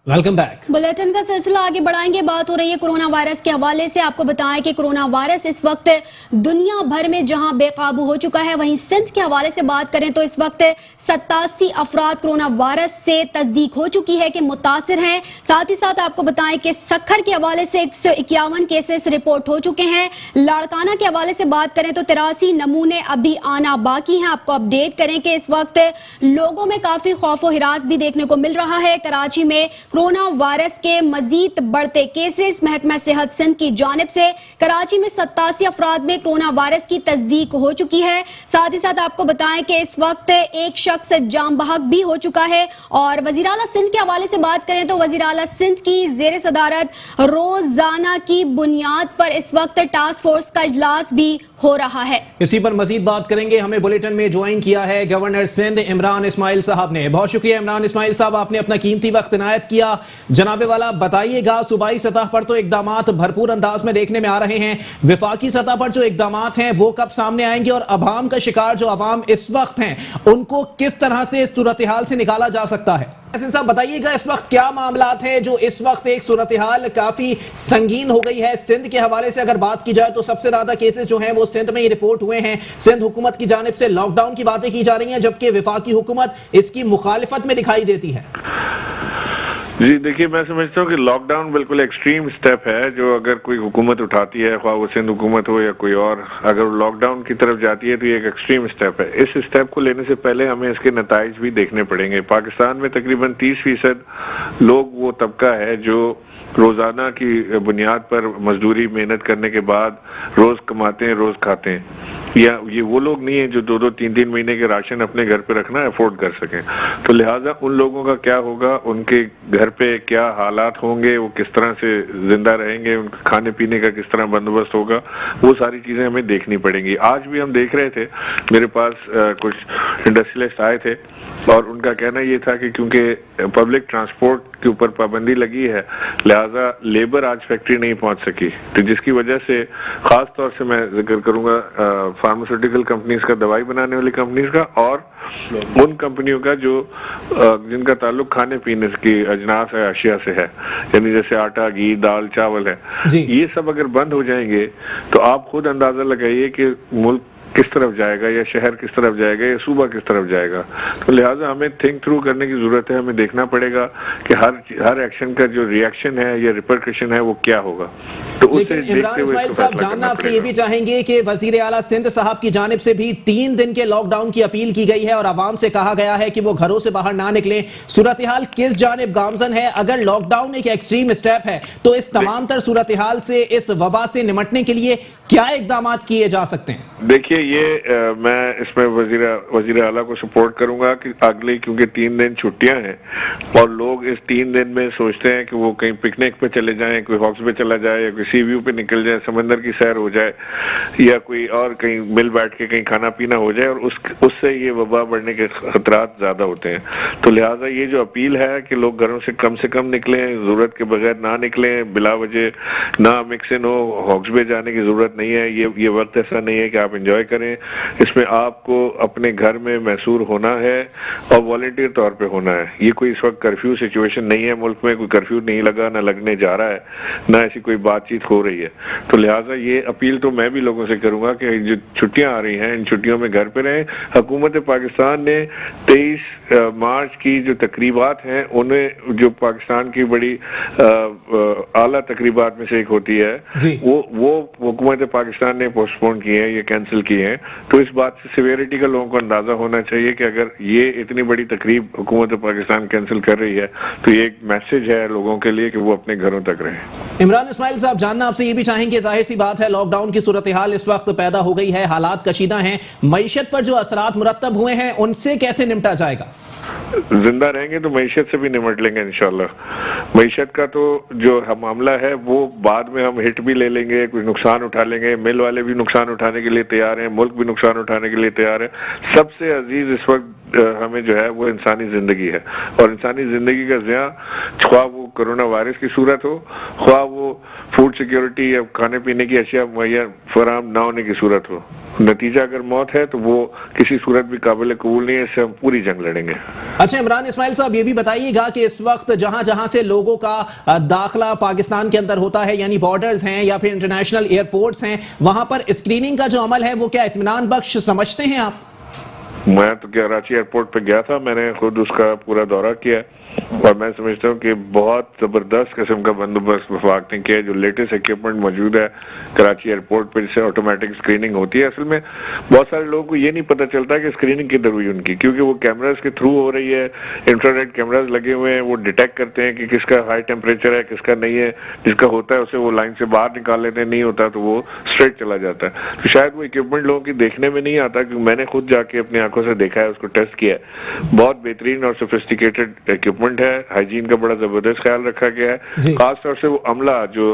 Welcome back. Bulletin का सिलसिला आगे बढ़ाएंगे। बात हो रही है कोरोना वायरस के हवाले से। आपको बताएं कि कोरोना वायरस इस वक्त दुनिया भर में जहां बेकाबू हो चुका है, वहीं सिंध के हवाले से बात करें तो इस वक्त 87 अफराद कोरोना वायरस से तस्दीक हो चुकी है कि मुतासिर हैं। साथ ही साथ आपको बताएं कि सक्खर के हवाले से 151 केसेस रिपोर्ट हो चुके हैं। लाड़काना के हवाले से बात करें तो 83 नमूने अभी आना बाकी हैं। आपको अपडेट करें कि इस वक्त लोगों में काफी खौफ व हिरास भी देखने को मिल रहा है। कराची में कोरोना वायरस के मजीद बढ़ते केसेस, महकमा सेहत सिंध की जानिब से कराची में 87 अफराद में कोरोना वायरस की तस्दीक हो चुकी है। साथ ही साथ आपको बताएं कि इस वक्त एक शख्स जाम बहक भी हो चुका है। और वजीर आला सिंध के हवाले से बात करें तो वजीर आला सिंध की जेर सदारत रोजाना की बुनियाद पर इस वक्त टास्क फोर्स का इजलास भी हो रहा है। इसी पर मजीद बात करेंगे। हमें बुलेटिन में ज्वाइन किया है गवर्नर सिंध इमरान इस्माइल साहब ने। बहुत शुक्रिया इमरान इस्माइल साहब, आपने अपना कीमती वक्त इनायत किया। जनाबे वाला बताइएगा, सूबाई सतह पर तो इकदामात भरपूर अंदाज में देखने में आ रहे हैं, विफाकी सतह पर जो इकदामात हैं वो कब सामने आएंगे और अवाम का शिकार जो अवाम इस वक्त हैं उनको किस तरह से इस सूरत हाल से निकाला जा सकता है? साहब बताइएगा, इस वक्त क्या मामलात हैं जो इस वक्त एक सूरत हाल काफी संगीन हो गई है? सिंध के हवाले से अगर बात की जाए तो सबसे ज्यादा केसेस जो हैं वो सिंध में ही रिपोर्ट हुए हैं। सिंध हुकूमत की जानिब से लॉकडाउन की बातें की जा रही हैं, जबकि विफाकी हुकूमत इसकी मुखालिफत में दिखाई देती है। जी देखिए, मैं समझता हूँ कि लॉकडाउन बिल्कुल एक्सट्रीम स्टेप है जो अगर कोई हुकूमत उठाती है, ख्वाह वो सिंध हुकूमत हो या कोई और, अगर लॉकडाउन की तरफ जाती है तो ये एक एक्सट्रीम स्टेप है। इस स्टेप को लेने से पहले हमें इसके नताइज भी देखने पड़ेंगे। पाकिस्तान में तकरीबन 30% लोग वो तबका है जो रोजाना की बुनियाद पर मजदूरी मेहनत करने के बाद रोज कमाते हैं, रोज खाते हैं, या ये वो लोग नहीं है जो 2-2, 3-3 महीने के राशन अपने घर पे रखना अफोर्ड कर सकें। तो लिहाजा उन लोगों का क्या होगा, उनके घर पे क्या हालात होंगे, वो किस तरह से जिंदा रहेंगे, उनके खाने पीने का किस तरह बंदोबस्त होगा, वो सारी चीजें हमें देखनी पड़ेंगी। आज भी हम देख रहे थे, मेरे पास कुछ इंडस्ट्रियलिस्ट आए थे और उनका कहना ये था कि क्योंकि पब्लिक ट्रांसपोर्ट के ऊपर पाबंदी लगी है, लिहाजा लेबर आज फैक्ट्री नहीं पहुंच सकी, तो जिसकी वजह से खास तौर से मैं जिक्र करूंगा फार्मास्यूटिकल कंपनीज का, दवाई बनाने वाली कंपनीज का, और उन कंपनियों का जो जिनका ताल्लुक खाने पीने की अजनास है, अशिया से है, यानी जैसे आटा, घी, दाल, चावल है, ये सब अगर बंद हो जाएंगे तो आप खुद अंदाजा लगाइए कि मुल्क किस तरफ जाएगा, या शहर किस तरफ जाएगा, या सूबा किस तरफ जाएगा। तो लिहाजा हमें थिंक थ्रू करने की जरूरत है। हमें देखना पड़ेगा कि हर एक्शन का जो रिएक्शन है या रिपरकशन है वो क्या होगा। तो लेकिन इमरान इस्माइल साहब, जानना आपसे ये भी चाहेंगे कि वजीर आला सिंध साहब की जानिब से भी 3 दिन के लॉकडाउन की अपील की गई है और आवाम से कहा गया है कि वो घरों से बाहर ना निकलें। सूरत हाल किस जानिब गामजन है? अगर लॉकडाउन एक एक्सट्रीम स्टेप है तो इस तमाम तर सूरत हाल से, इस वबा से निमटने के लिए क्या इकदाम किए जा सकते हैं? देखिए, ये मैं इसमें वजीर आला को सपोर्ट करूंगा कि अगले, क्योंकि 3 दिन छुट्टियां हैं और लोग इस 3 दिन में सोचते हैं कि वो कहीं पिकनिक पे चले जाएं, कोई हॉक्स पे चला जाए, या कोई सी व्यू पे निकल जाए, समंदर की सैर हो जाए, या कोई और कहीं मिल बैठ के कहीं खाना पीना हो जाए, और उससे ये वबा बढ़ने के खतरात ज्यादा होते हैं। तो लिहाजा ये जो अपील है कि लोग घरों से कम निकलें, जरूरत के बगैर ना निकलें, बिला वजह ना मिक्स इन हो, हॉक्स पे जाने की जरूरत नहीं है। ये वक्त ऐसा नहीं है कि आप एंजॉय करें, इसमें आपको अपने घर में मैसूर होना है और वॉलंटियर तौर पे होना है। ये कोई इस वक्त कर्फ्यू सिचुएशन नहीं है, मुल्क में कोई कर्फ्यू नहीं लगा, ना लगने जा रहा है, ना ऐसी कोई बातचीत हो रही है। तो लिहाजा ये अपील तो मैं भी लोगों से करूंगा कि जो छुट्टियां आ रही हैं, इन छुट्टियों में घर पे रहें। हुकूमत पाकिस्तान ने 23 मार्च की जो तकरीबात हैं, उन्हें जो पाकिस्तान की बड़ी आला तकरीबात में से एक होती है, वो हुकूमत पाकिस्तान ने पोस्टपोन किए हैं, ये कैंसिल किए हैं। तो इस बात से सिवियरिटी का लोगों को अंदाजा होना चाहिए कि अगर ये इतनी बड़ी तकरीब हुकूमत पाकिस्तान कैंसिल कर रही है तो ये एक मैसेज है लोगों के लिए कि वो अपने घरों तक रहें। इमरान इस्माइल साहब, जानना आपसे ये भी चाहेंगे, जाहिर सी बात है लॉकडाउन की सूरत हाल इस वक्त पैदा हो गई है, हालात कशीदा हैं, मईशत पर जो असरात मुरत्तब हुए हैं उनसे कैसे निपटा जाएगा? जिंदा रहेंगे तो मईशत से भी निपट लेंगे इंशाल्लाह। मईशत का तो जो मामला है वो बाद में हम हिट भी ले लेंगे, कुछ नुकसान उठा लेंगे, मिल वाले भी नुकसान उठाने के लिए तैयार हैं, मुल्क भी नुकसान उठाने के लिए तैयार है। सबसे अजीज इस वक्त हमें जो है वो इंसानी जिंदगी है, और इंसानी जिंदगी का ज़िया, ख्वाह वो कोरोना वायरस की सूरत हो, ख्वाह वो फूड सिक्योरिटी या खाने पीने की अशिया मुहैया फराहम ना होने की सूरत हो, नतीजा अगर मौत है तो वो किसी सूरत भी काबिल कबूल नहीं है, इससे हम पूरी जंग लड़ेंगे। अच्छा इमरान इस्माइल साहब, ये भी बताइएगा कि इस वक्त जहां जहां से लोगों का दाखिला पाकिस्तान के अंदर होता है, यानी बॉर्डर्स हैं या फिर इंटरनेशनल एयरपोर्ट्स हैं, वहां पर स्क्रीनिंग का जो अमल है वो क्या इत्मीनान बख्श समझते हैं आप? मैं तो कराची एयरपोर्ट पे गया था, मैंने खुद उसका पूरा दौरा किया और मैं समझता हूँ कि बहुत जबरदस्त किस्म का बंदोबस्त वफाक ने किया है। जो लेटेस्ट इक्विपमेंट मौजूद है कराची एयरपोर्ट पे, जिससे ऑटोमेटिक स्क्रीनिंग होती है। असल में बहुत सारे लोगों को ये नहीं पता चलता कि स्क्रीनिंग किधर हुई उनकी, क्योंकि वो कैमरास के थ्रू हो रही है, इंफ्रारेड कैमरास लगे हुए हैं, वो डिटेक्ट करते हैं कि किसका हाई टेम्परेचर है किसका नहीं है। जिसका होता है उसे वो लाइन से बाहर निकाल लेते हैं, नहीं होता तो वो स्ट्रेट चला जाता है। तो शायद वो इक्विपमेंट लोगों की देखने में नहीं आता, क्योंकि मैंने खुद जाके अपनी आंखों से देखा है, उसको टेस्ट किया है। बहुत बेहतरीन और सोफिस्टिकेटेड इक्विपमेंट है, हाइजीन का बड़ा जबरदस्त ख्याल रखा गया है। खासतौर से वो अमला जो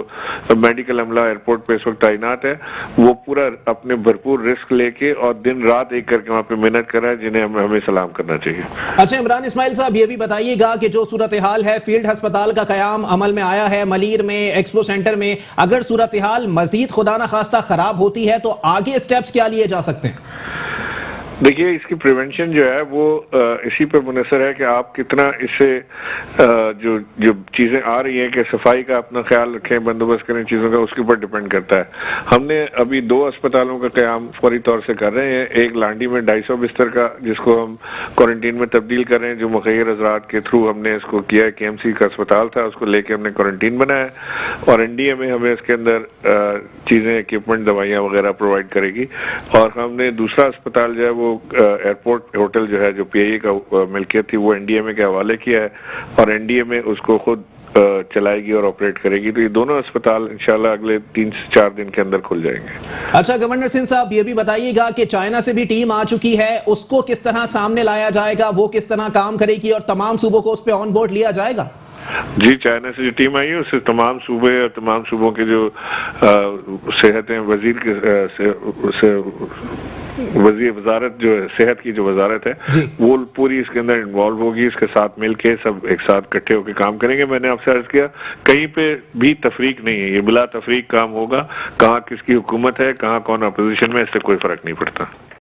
मेडिकल अमला एयरपोर्ट पे इस वक्त तैनात है, वो पूरा अपने भरपूर रिस्क लेके और दिन रात एक करके वहाँ पे मेहनत कर रहा है, जिन्हें हमें सलाम करना चाहिए। अच्छा इमरान इस्माइल साहब, ये भी बताइएगा कि जो सूरत हाल है, फील्ड अस्पताल का कयाम अमल में आया है मलीर में, एक्सपो सेंटर में, अगर सूरत हाल मजीद खुदा न खास्ता खराब होती है तो आगे स्टेप्स क्या लिए जा सकते हैं? देखिए, इसकी प्रिवेंशन जो है वो इसी पर मुनसर है कि आप कितना इससे जो जो चीजें आ रही हैं कि सफाई का अपना ख्याल रखें, बंदोबस्त करें चीजों का, उसके ऊपर डिपेंड करता है। हमने अभी 2 अस्पतालों का कयाम फौरी तौर से कर रहे हैं। एक लांडी में 250 बिस्तर का, जिसको हम क्वारंटीन में तब्दील कर रहे हैं, जो मुखैर हजरात के थ्रू हमने इसको किया है। KMC का अस्पताल था, उसको लेके हमने क्वारंटीन बनाया और NDA में हमें इसके अंदर चीजें, इक्विपमेंट, दवाइयाँ वगैरह प्रोवाइड करेगी। और हमने दूसरा अस्पताल जो है वो एयरपोर्ट होटल जो है, जो PIA का मिल्कियत थी, वो NDMA के हवाले किया है और NDMA उसको खुद चलाएगी और ऑपरेट करेगी। तो ये दोनों अस्पताल इंशाल्लाह अगले 3 से 4 दिन के अंदर खुल जाएंगे। अच्छा गवर्नर सिंध साहब, ये भी बताइएगा कि चाइना से भी टीम आ चुकी है, उसको किस तरह सामने लाया जाएगा, वो किस तरह काम करेगी और तमाम सूबों को उस पर ऑन बोर्ड लिया जाएगा? जी, चाइना से जो टीम आई है उससे तमाम सूबे और तमाम सूबों के जो सेहत हैं, वजीर वजारत जो सेहत की जो वजारत है, वो पूरी इसके अंदर इन्वॉल्व होगी। इसके साथ मिलके सब एक साथ इकट्ठे होकर काम करेंगे। मैंने आपसे अर्ज किया, कहीं पे भी तफरीक नहीं है, ये बिला तफरीक काम होगा। कहाँ किसकी हुकूमत है, कहाँ कौन अपोजिशन में, इससे कोई फर्क नहीं पड़ता।